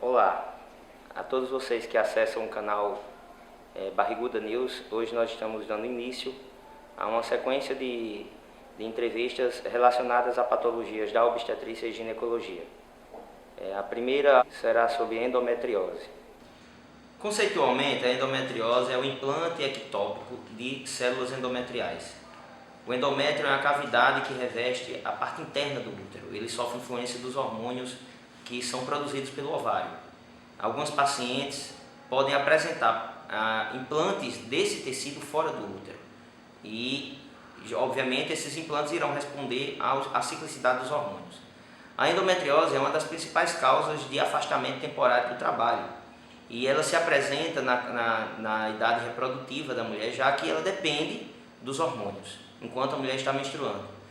Olá a todos vocês que acessam o canal Barriguda News. Hoje nós estamos dando início a uma sequência de entrevistas relacionadas a patologias da obstetrícia e ginecologia. A primeira será sobre endometriose. Conceitualmente, a endometriose é o implante ectópico de células endometriais. O endométrio é a cavidade que reveste a parte interna do útero. Ele sofre influência dos hormônios que são produzidos pelo ovário. Alguns pacientes podem apresentar implantes desse tecido fora do útero e, obviamente, esses implantes irão responder à ciclicidade dos hormônios. A endometriose é uma das principais causas de afastamento temporário do trabalho e ela se apresenta na idade reprodutiva da mulher, já que ela depende dos hormônios, enquanto a mulher está menstruando.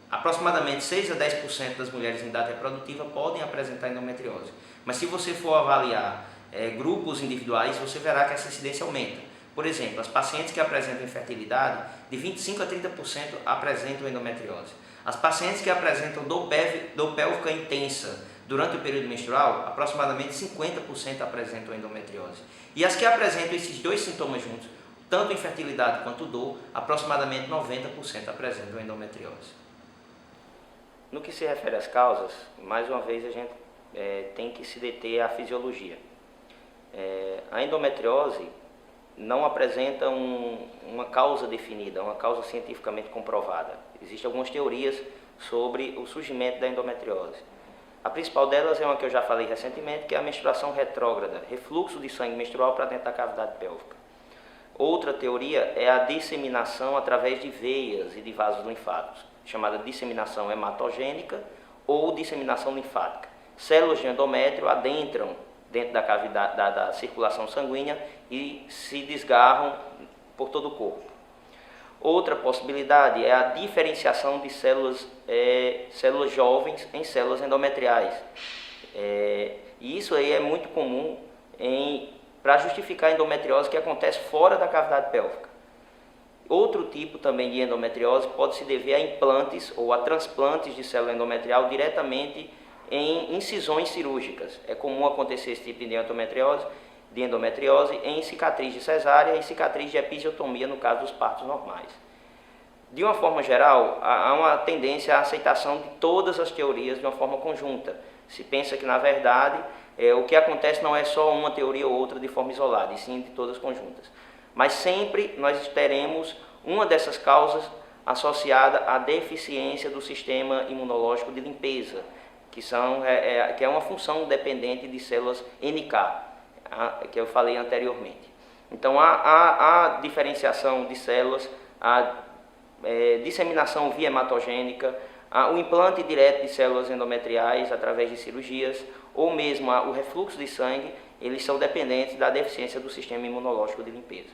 Aproximadamente 6 a 10% das mulheres em idade reprodutiva podem apresentar endometriose, mas se você for avaliar grupos individuais, você verá que essa incidência aumenta. Por exemplo, as pacientes que apresentam infertilidade, de 25 a 30% apresentam endometriose. As pacientes que apresentam dor pélvica intensa durante o período menstrual, aproximadamente 50% apresentam endometriose. E as que apresentam esses dois sintomas juntos, tanto infertilidade quanto dor, aproximadamente 90% apresentam endometriose. No que se refere às causas, mais uma vez a gente tem que se deter à fisiologia. A endometriose não apresenta uma causa definida, uma causa cientificamente comprovada. Existem algumas teorias sobre o surgimento da endometriose. A principal delas é uma que eu já falei recentemente, que é a menstruação retrógrada, refluxo de sangue menstrual para dentro da cavidade pélvica. Outra teoria é a disseminação através de veias e de vasos linfáticos, chamada disseminação hematogênica ou disseminação linfática. Células de endométrio adentram dentro da cavidade da circulação sanguínea e se desgarram por todo o corpo. Outra possibilidade é a diferenciação de células jovens em células endometriais. E isso aí é muito comum para justificar a endometriose que acontece fora da cavidade pélvica. Outro tipo também de endometriose pode se dever a implantes ou a transplantes de célula endometrial diretamente em incisões cirúrgicas. É comum acontecer esse tipo de endometriose em cicatriz de cesárea e cicatriz de episiotomia no caso dos partos normais. De uma forma geral, há uma tendência à aceitação de todas as teorias de uma forma conjunta. Se pensa que, na verdade, o que acontece não é só uma teoria ou outra de forma isolada, e sim de todas conjuntas. Mas sempre nós teremos uma dessas causas associada à deficiência do sistema imunológico de limpeza, que é uma função dependente de células NK, que eu falei anteriormente. Então, há diferenciação de células, a disseminação via hematogênica, o implante direto de células endometriais através de cirurgias, ou mesmo o refluxo de sangue, eles são dependentes da deficiência do sistema imunológico de limpeza.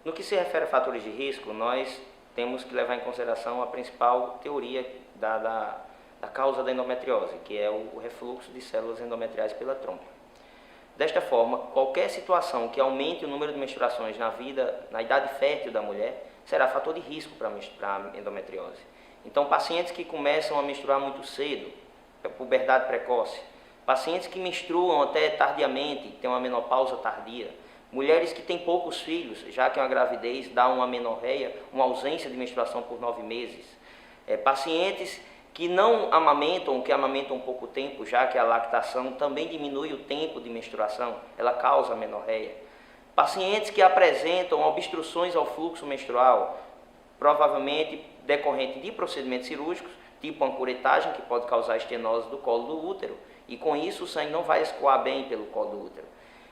No que se refere a fatores de risco, nós temos que levar em consideração a principal teoria da causa da endometriose, que é o refluxo de células endometriais pela trompa. Desta forma, qualquer situação que aumente o número de menstruações na idade fértil da mulher será fator de risco para a endometriose. Então, pacientes que começam a menstruar muito cedo, puberdade precoce, pacientes que menstruam até tardiamente, têm uma menopausa tardia, mulheres que têm poucos filhos, já que uma gravidez dá uma amenorreia, uma ausência de menstruação por 9 meses, pacientes que não amamentam, que amamentam pouco tempo, já que a lactação também diminui o tempo de menstruação, ela causa amenorreia. Pacientes que apresentam obstruções ao fluxo menstrual, provavelmente decorrente de procedimentos cirúrgicos, tipo ancoretagem, que pode causar estenose do colo do útero, e com isso o sangue não vai escoar bem pelo colo do útero.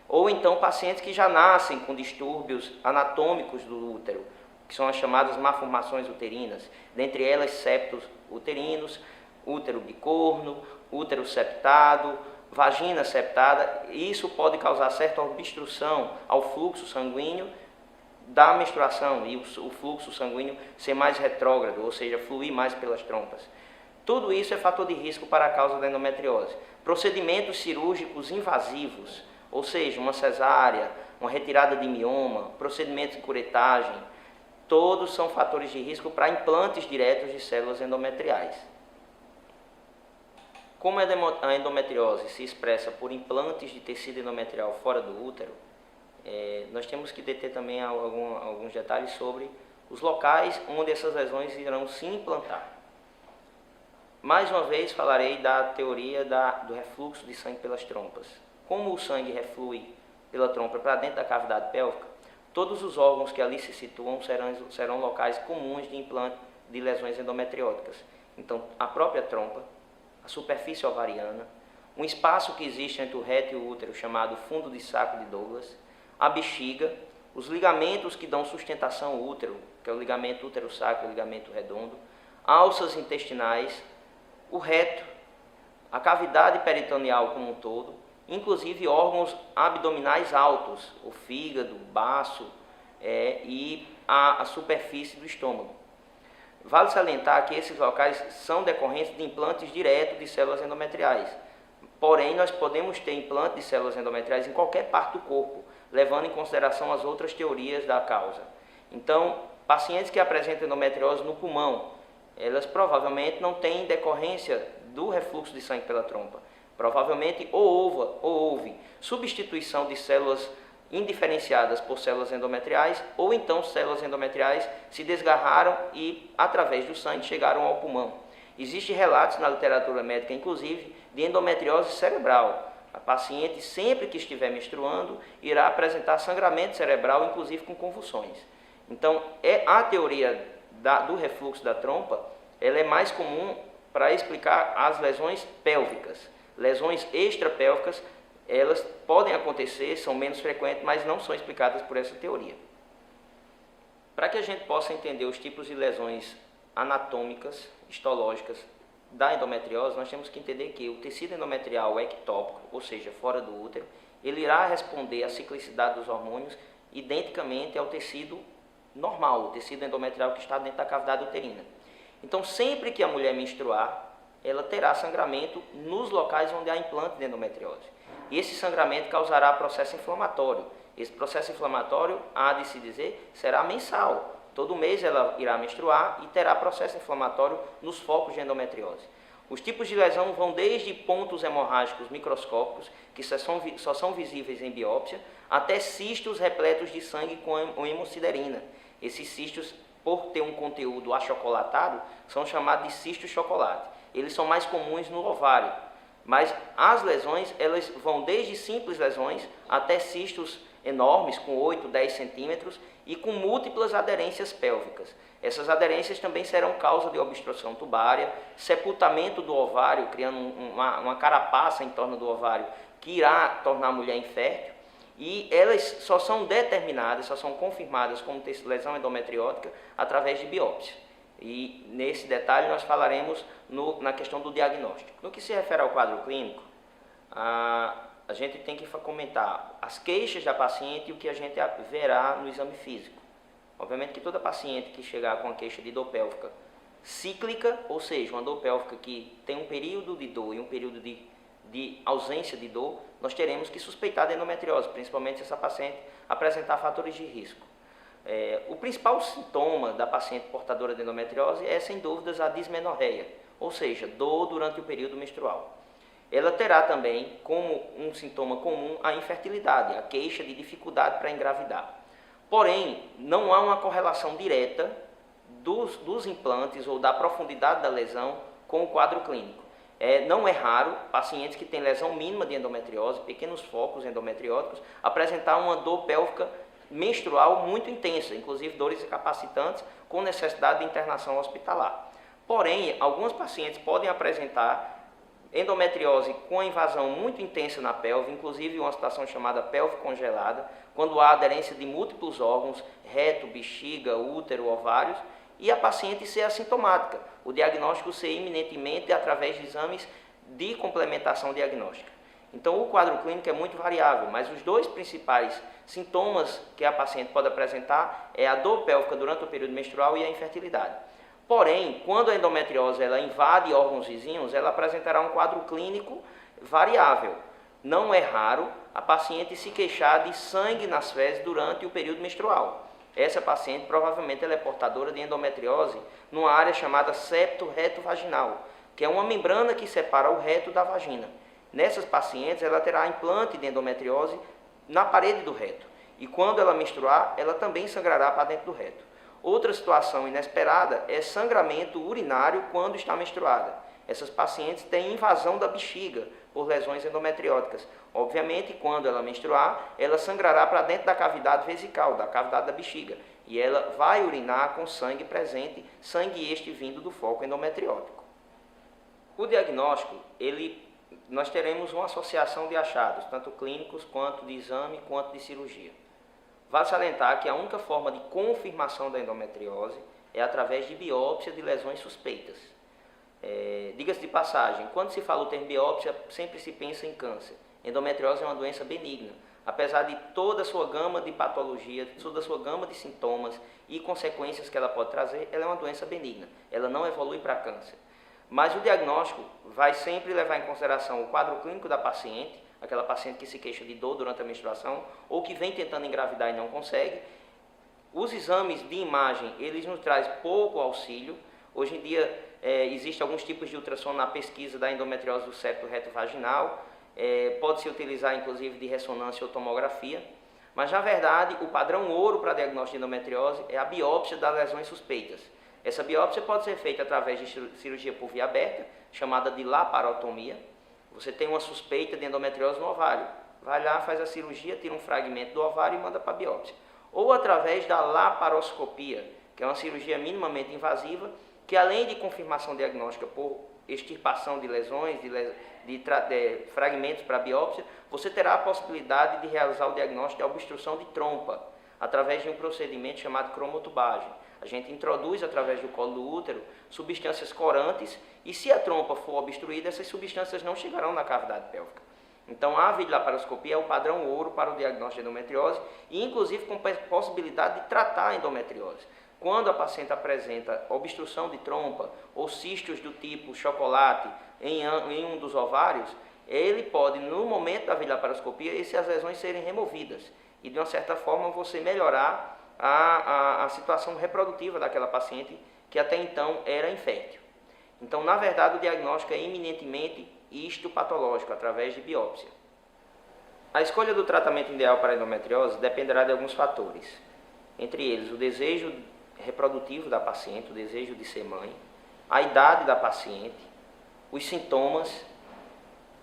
Ou então pacientes que já nascem com distúrbios anatômicos do útero, que são as chamadas malformações uterinas, dentre elas septos uterinos, útero bicorno, útero septado, vagina septada. Isso pode causar certa obstrução ao fluxo sanguíneo da menstruação e o fluxo sanguíneo ser mais retrógrado, ou seja, fluir mais pelas trompas. Tudo isso é fator de risco para a causa da endometriose. Procedimentos cirúrgicos invasivos, ou seja, uma cesárea, uma retirada de mioma, procedimentos de curetagem, todos são fatores de risco para implantes diretos de células endometriais. Como a endometriose se expressa por implantes de tecido endometrial fora do útero, nós temos que deter também alguns detalhes sobre os locais onde essas lesões irão se implantar. Mais uma vez falarei da teoria do refluxo de sangue pelas trompas. Como o sangue reflui pela trompa para dentro da cavidade pélvica, todos os órgãos que ali se situam serão locais comuns de implante de lesões endometrióticas. Então, a própria trompa, a superfície ovariana, um espaço que existe entre o reto e o útero chamado fundo de saco de Douglas, a bexiga, os ligamentos que dão sustentação ao útero, que é o ligamento útero-sacro e o ligamento redondo, alças intestinais, o reto, a cavidade peritoneal como um todo, inclusive órgãos abdominais altos, o fígado, o baço e a superfície do estômago. Vale salientar que esses locais são decorrentes de implantes diretos de células endometriais. Porém, nós podemos ter implante de células endometriais em qualquer parte do corpo, levando em consideração as outras teorias da causa. Então, pacientes que apresentam endometriose no pulmão, elas provavelmente não têm decorrência do refluxo de sangue pela trompa. Provavelmente houve substituição de células indiferenciadas por células endometriais, ou então células endometriais se desgarraram e, através do sangue, chegaram ao pulmão. Existem relatos na literatura médica, inclusive, de endometriose cerebral. A paciente, sempre que estiver menstruando, irá apresentar sangramento cerebral, inclusive com convulsões. Então, a teoria do refluxo da trompa, ela é mais comum para explicar as lesões pélvicas. Lesões extrapélvicas, elas podem acontecer, são menos frequentes, mas não são explicadas por essa teoria. Para que a gente possa entender os tipos de lesões anatômicas, histológicas da endometriose, nós temos que entender que o tecido endometrial ectópico, ou seja, fora do útero, ele irá responder à ciclicidade dos hormônios identicamente ao tecido normal, o tecido endometrial que está dentro da cavidade uterina. Então, sempre que a mulher menstruar, ela terá sangramento nos locais onde há implante de endometriose. E esse sangramento causará processo inflamatório. Esse processo inflamatório, há de se dizer, será mensal. Todo mês ela irá menstruar e terá processo inflamatório nos focos de endometriose. Os tipos de lesão vão desde pontos hemorrágicos microscópicos, que só são visíveis em biópsia, até cistos repletos de sangue com hemosiderina. Esses cistos, por ter um conteúdo achocolatado, são chamados de cistos chocolate. Eles são mais comuns no ovário. Mas as lesões, elas vão desde simples lesões até cistos enormes, com 8, 10 centímetros, e com múltiplas aderências pélvicas. Essas aderências também serão causa de obstrução tubária, sepultamento do ovário, criando uma carapaça em torno do ovário, que irá tornar a mulher infértil, e elas só são determinadas, só são confirmadas como lesão endometriótica através de biópsia. E nesse detalhe nós falaremos na questão do diagnóstico. No que se refere ao quadro clínico, a gente tem que comentar as queixas da paciente e o que a gente verá no exame físico. Obviamente que toda paciente que chegar com a queixa de dor pélvica cíclica, ou seja, uma dor pélvica que tem um período de dor e um período de ausência de dor, nós teremos que suspeitar de endometriose, principalmente se essa paciente apresentar fatores de risco. O principal sintoma da paciente portadora de endometriose é, sem dúvidas, a dismenorreia, ou seja, dor durante o período menstrual. Ela terá também, como um sintoma comum, a infertilidade, a queixa de dificuldade para engravidar. Porém, não há uma correlação direta dos implantes ou da profundidade da lesão com o quadro clínico. Não é raro pacientes que têm lesão mínima de endometriose, pequenos focos endometrióticos, apresentar uma dor pélvica menstrual muito intensa, inclusive dores incapacitantes, com necessidade de internação hospitalar. Porém, alguns pacientes podem apresentar endometriose com a invasão muito intensa na pelve, inclusive uma situação chamada pelve congelada, quando há aderência de múltiplos órgãos, reto, bexiga, útero, ovários, e a paciente ser assintomática, o diagnóstico ser iminentemente através de exames de complementação diagnóstica. Então, o quadro clínico é muito variável, mas os dois principais sintomas que a paciente pode apresentar é a dor pélvica durante o período menstrual e a infertilidade. Porém, quando a endometriose ela invade órgãos vizinhos, ela apresentará um quadro clínico variável. Não é raro a paciente se queixar de sangue nas fezes durante o período menstrual. Essa paciente provavelmente ela é portadora de endometriose numa área chamada septo reto vaginal. que é uma membrana que separa o reto da vagina. Nessas pacientes, ela terá implante de endometriose na parede do reto. E quando ela menstruar, ela também sangrará para dentro do reto. Outra situação inesperada é sangramento urinário quando está menstruada. Essas pacientes têm invasão da bexiga por lesões endometrióticas. Obviamente, quando ela menstruar, ela sangrará para dentro da cavidade vesical, da cavidade da bexiga. E ela vai urinar com sangue presente, sangue este vindo do foco endometriótico. O diagnóstico, nós teremos uma associação de achados, tanto clínicos, quanto de exame, quanto de cirurgia. Vale salientar que a única forma de confirmação da endometriose é através de biópsia de lesões suspeitas. Diga-se de passagem, quando se fala o termo biópsia, sempre se pensa em câncer. Endometriose é uma doença benigna. Apesar de toda a sua gama de patologia, toda a sua gama de sintomas e consequências que ela pode trazer, ela é uma doença benigna. Ela não evolui para câncer. Mas o diagnóstico vai sempre levar em consideração o quadro clínico da paciente, aquela paciente que se queixa de dor durante a menstruação ou que vem tentando engravidar e não consegue. Os exames de imagem, eles nos trazem pouco auxílio. Hoje em dia, existem alguns tipos de ultrassom na pesquisa da endometriose do septo reto vaginal. Pode-se utilizar, inclusive, de ressonância ou tomografia. Mas, na verdade, o padrão ouro para diagnóstico de endometriose é a biópsia das lesões suspeitas. Essa biópsia pode ser feita através de cirurgia por via aberta, chamada de laparotomia. Você tem uma suspeita de endometriose no ovário. Vai lá, faz a cirurgia, tira um fragmento do ovário e manda para a biópsia. Ou através da laparoscopia, que é uma cirurgia minimamente invasiva, que além de confirmação diagnóstica por extirpação de lesões, de fragmentos para a biópsia, você terá a possibilidade de realizar o diagnóstico de obstrução de trompa, através de um procedimento chamado cromotubagem. A gente introduz através do colo do útero substâncias corantes e se a trompa for obstruída, essas substâncias não chegarão na cavidade pélvica. Então a videolaparoscopia é o padrão ouro para o diagnóstico de endometriose e inclusive com possibilidade de tratar a endometriose. Quando a paciente apresenta obstrução de trompa ou cistos do tipo chocolate em um dos ovários, ele pode, no momento da videolaparoscopia, essas lesões serem removidas e de uma certa forma você melhorar a situação reprodutiva daquela paciente que até então era infértil. Então, na verdade, o diagnóstico é eminentemente histopatológico, através de biópsia. A escolha do tratamento ideal para a endometriose dependerá de alguns fatores, entre eles o desejo reprodutivo da paciente, o desejo de ser mãe, a idade da paciente, os sintomas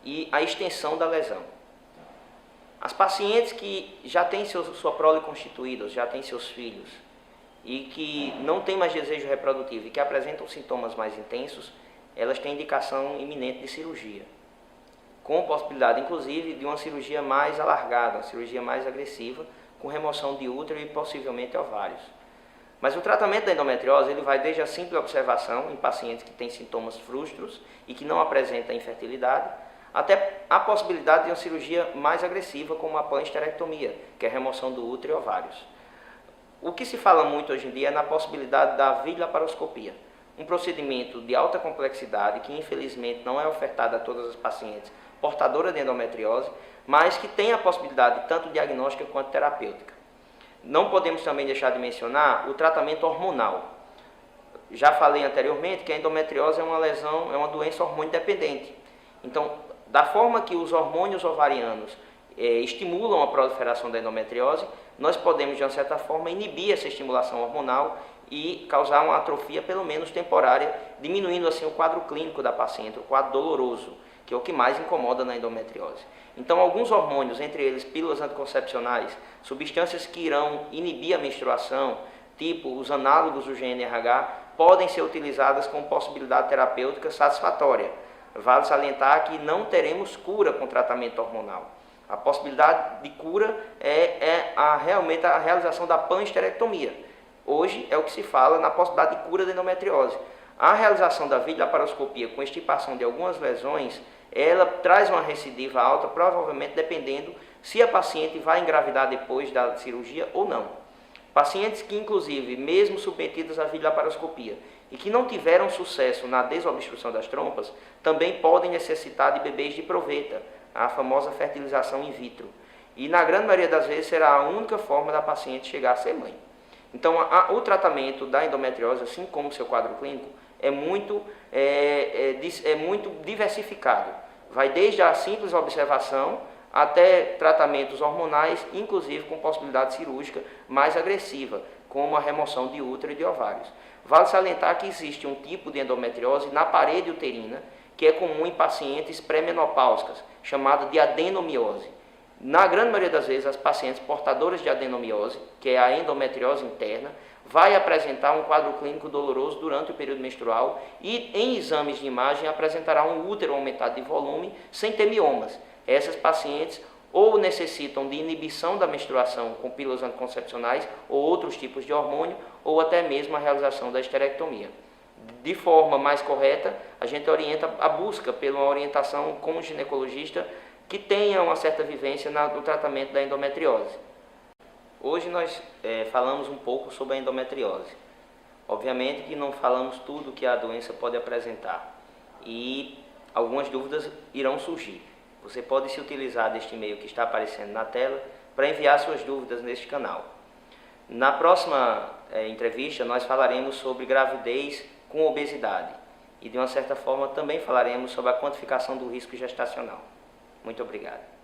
e a extensão da lesão. As pacientes que já têm sua prole constituída, já têm seus filhos e que não têm mais desejo reprodutivo e que apresentam sintomas mais intensos, elas têm indicação iminente de cirurgia, com possibilidade inclusive de uma cirurgia mais alargada, uma cirurgia mais agressiva, com remoção de útero e possivelmente ovários. Mas o tratamento da endometriose ele vai desde a simples observação em pacientes que têm sintomas frustros e que não apresentam infertilidade, até a possibilidade de uma cirurgia mais agressiva, como a panhisterectomia, que é a remoção do útero e ovários. O que se fala muito hoje em dia é na possibilidade da videolaparoscopia, um procedimento de alta complexidade que infelizmente não é ofertado a todas as pacientes portadoras de endometriose, mas que tem a possibilidade tanto diagnóstica quanto terapêutica. Não podemos também deixar de mencionar o tratamento hormonal. Já falei anteriormente que a endometriose é uma lesão, é uma doença hormônio dependente. Então, da forma que os hormônios ovarianos estimulam a proliferação da endometriose, nós podemos, de uma certa forma, inibir essa estimulação hormonal e causar uma atrofia, pelo menos temporária, diminuindo assim o quadro clínico da paciente, o quadro doloroso, que é o que mais incomoda na endometriose. Então, alguns hormônios, entre eles pílulas anticoncepcionais, substâncias que irão inibir a menstruação, tipo os análogos do GnRH, podem ser utilizadas com possibilidade terapêutica satisfatória. Vale salientar que não teremos cura com tratamento hormonal. A possibilidade de cura é realmente a realização da panhisterectomia. Hoje é o que se fala na possibilidade de cura da endometriose. A realização da videolaparoscopia com extirpação de algumas lesões, ela traz uma recidiva alta, provavelmente dependendo se a paciente vai engravidar depois da cirurgia ou não. Pacientes que, inclusive, mesmo submetidas à videolaparoscopia e que não tiveram sucesso na desobstrução das trompas, também podem necessitar de bebês de proveta, a famosa fertilização in vitro. E na grande maioria das vezes será a única forma da paciente chegar a ser mãe. Então, o tratamento da endometriose, assim como seu quadro clínico, é muito diversificado. Vai desde a simples observação até tratamentos hormonais, inclusive com possibilidade cirúrgica mais agressiva, como a remoção de útero e de ovários. Vale salientar que existe um tipo de endometriose na parede uterina, que é comum em pacientes pré-menopáusicas, chamada de adenomiose. Na grande maioria das vezes, as pacientes portadoras de adenomiose, que é a endometriose interna, vai apresentar um quadro clínico doloroso durante o período menstrual e, em exames de imagem, apresentará um útero aumentado de volume sem ter miomas. Essas pacientes ou necessitam de inibição da menstruação com pílulas anticoncepcionais ou outros tipos de hormônio, ou até mesmo a realização da esterectomia. De forma mais correta, a gente orienta a busca pela orientação com um ginecologista que tenha uma certa vivência no tratamento da endometriose. Hoje nós falamos um pouco sobre a endometriose. Obviamente que não falamos tudo que a doença pode apresentar e algumas dúvidas irão surgir. Você pode se utilizar deste e-mail que está aparecendo na tela para enviar suas dúvidas neste canal. Na próxima entrevista nós falaremos sobre gravidez com obesidade e de uma certa forma também falaremos sobre a quantificação do risco gestacional. Muito obrigado.